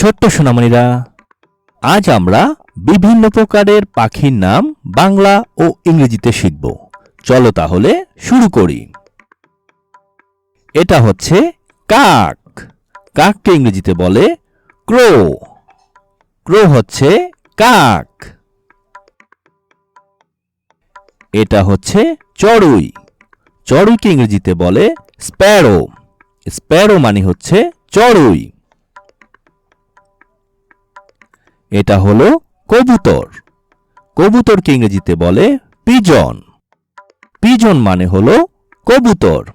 ছোট্ট সোনামণিরা, আজ আমরা বিভিন্ন প্রকারের পাখির নাম বাংলা ও ইংরেজিতে শিখব। চলো তাহলে শুরু করি। এটা হচ্ছে কাক। কাককে ইংরেজিতে বলে ক্রো। ক্রো হচ্ছে কাক। এটা হচ্ছে চড়ুই। চড়ুইকে ইংরেজিতে বলে স্প্যারো। স্প্যারো মানে হচ্ছে চড়ুই। এটা হলো কবুতর। কবুতরকে ইংরেজিতে বলে পিজন। পিজন মানে হলো কবুতর।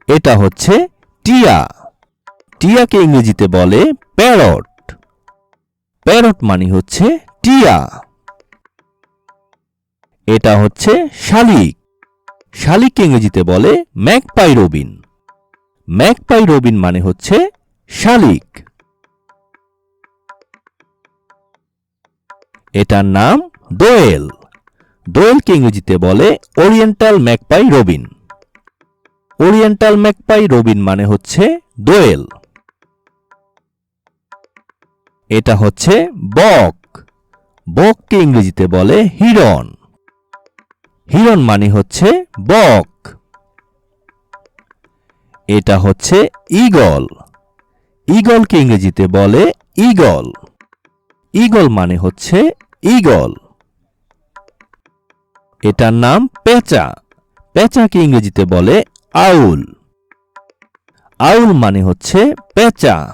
এটা হচ্ছে টিয়া। টিয়াকে ইংরেজিতে বলে প্যারট। প্যারট মানে হচ্ছে টিয়া। এটা হচ্ছে শালিক। শালিককে ইংরেজিতে বলে ম্যাকপাই রবিন। ম্যাকপাই রবিন মানে হচ্ছে শালিক। এটার নাম দোয়েল। দোয়েলকে ইংরেজিতে বলে oriental magpie Robin. Oriental magpie Robin মানে হচ্ছে দোয়েল। এটা হচ্ছে বক। বককে ইংরেজিতে বলে হিরন। হিরন মানে হচ্ছে বক। এটা হচ্ছে ঈগল। ঈগলকে ইংরেজিতে বলে ঈগল। ঈগল মানে হচ্ছে ঈগল। এটার নাম পেঁচা। পেঁচাকে ইংরেজিতে বলে আউল। আউল মানে হচ্ছে পেঁচা।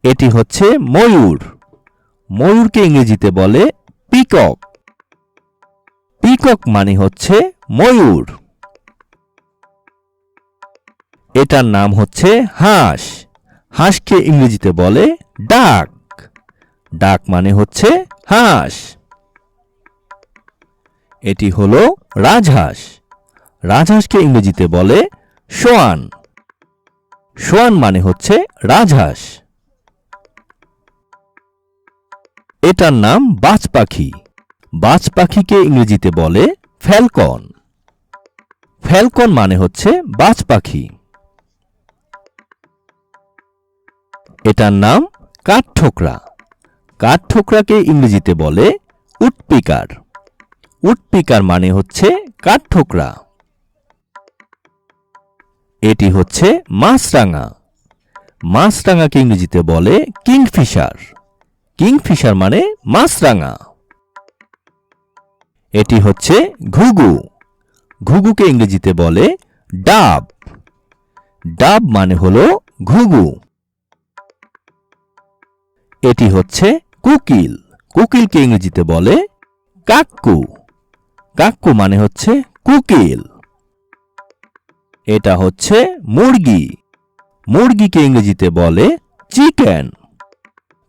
এটি হচ্ছে ময়ূর। ময়ূরকে ইংরেজিতে বলে পিকক। পিকক মানে হচ্ছে ময়ূর। এটার নাম হচ্ছে হাঁস। হাঁসকে ইংরেজিতে বলে ডাক। ডাক মানে হচ্ছে হাঁস। এটি হলো রাজহাঁস। রাজহাঁসকে ইংরেজিতে বলে সোয়ান। সোয়ান মানে হচ্ছে রাজহাঁস। এটার নাম বাজ পাখি। বাজ পাখিকে ইংরেজিতে বলে ফ্যালকন। ফ্যালকন মানে হচ্ছে বাজ পাখি। এটার নাম কাঠঠোকরা। কাঠঠোকরাকে ইংরেজিতে বলে উডপিকার। উডপিকার মানে হচ্ছে কাঠঠোকরা। এটি হচ্ছে মাছরাঙা। মাছরাঙাকে ইংরেজিতে বলে কিংফিশার। কিংফিশার মানে মাছরাঙা। এটি হচ্ছে ঘুঘু। ঘুঘুকে ইংরেজিতে বলে ডাব। ডাব মানে হলো ঘুঘু। এটি হচ্ছে কোকিল। কোকিলকে ইংরেজিতে বলে কাক্কু। কাক্কু মানে হচ্ছে কোকিল। এটা হচ্ছে মুরগি। মুরগিকে ইংরেজিতে বলে চিকেন।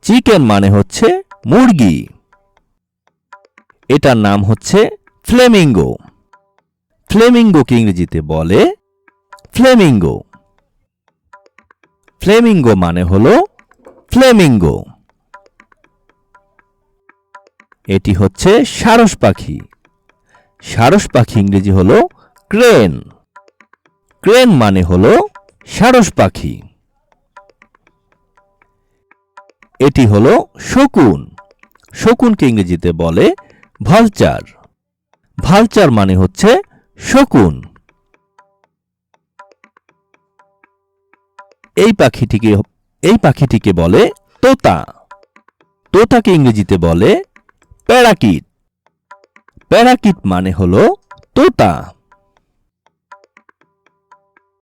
চিকেন মানে হচ্ছে মুরগি। এটার নাম হচ্ছে ফ্লেমিঙ্গো। ফ্লেমিঙ্গোকে ইংরেজিতে বলে ফ্লেমিঙ্গো। ফ্লেমিঙ্গো মানে হলো ফ্লেমিঙ্গো। এটি হচ্ছে সারস পাখি। সারস পাখি ইংরেজি হলো ক্রেন। ক্রেন মানে হলো সারস পাখি। এটি হলো শকুন। শকুনকে ইংরেজিতে বলে ভালচার। ভালচার মানে হচ্ছে শকুন। এই পাখিটিকে বলে তোতা। তোতাকে ইংরেজিতে বলে প্যারাকিট। প্যারাকিট মানে হলো তোতা।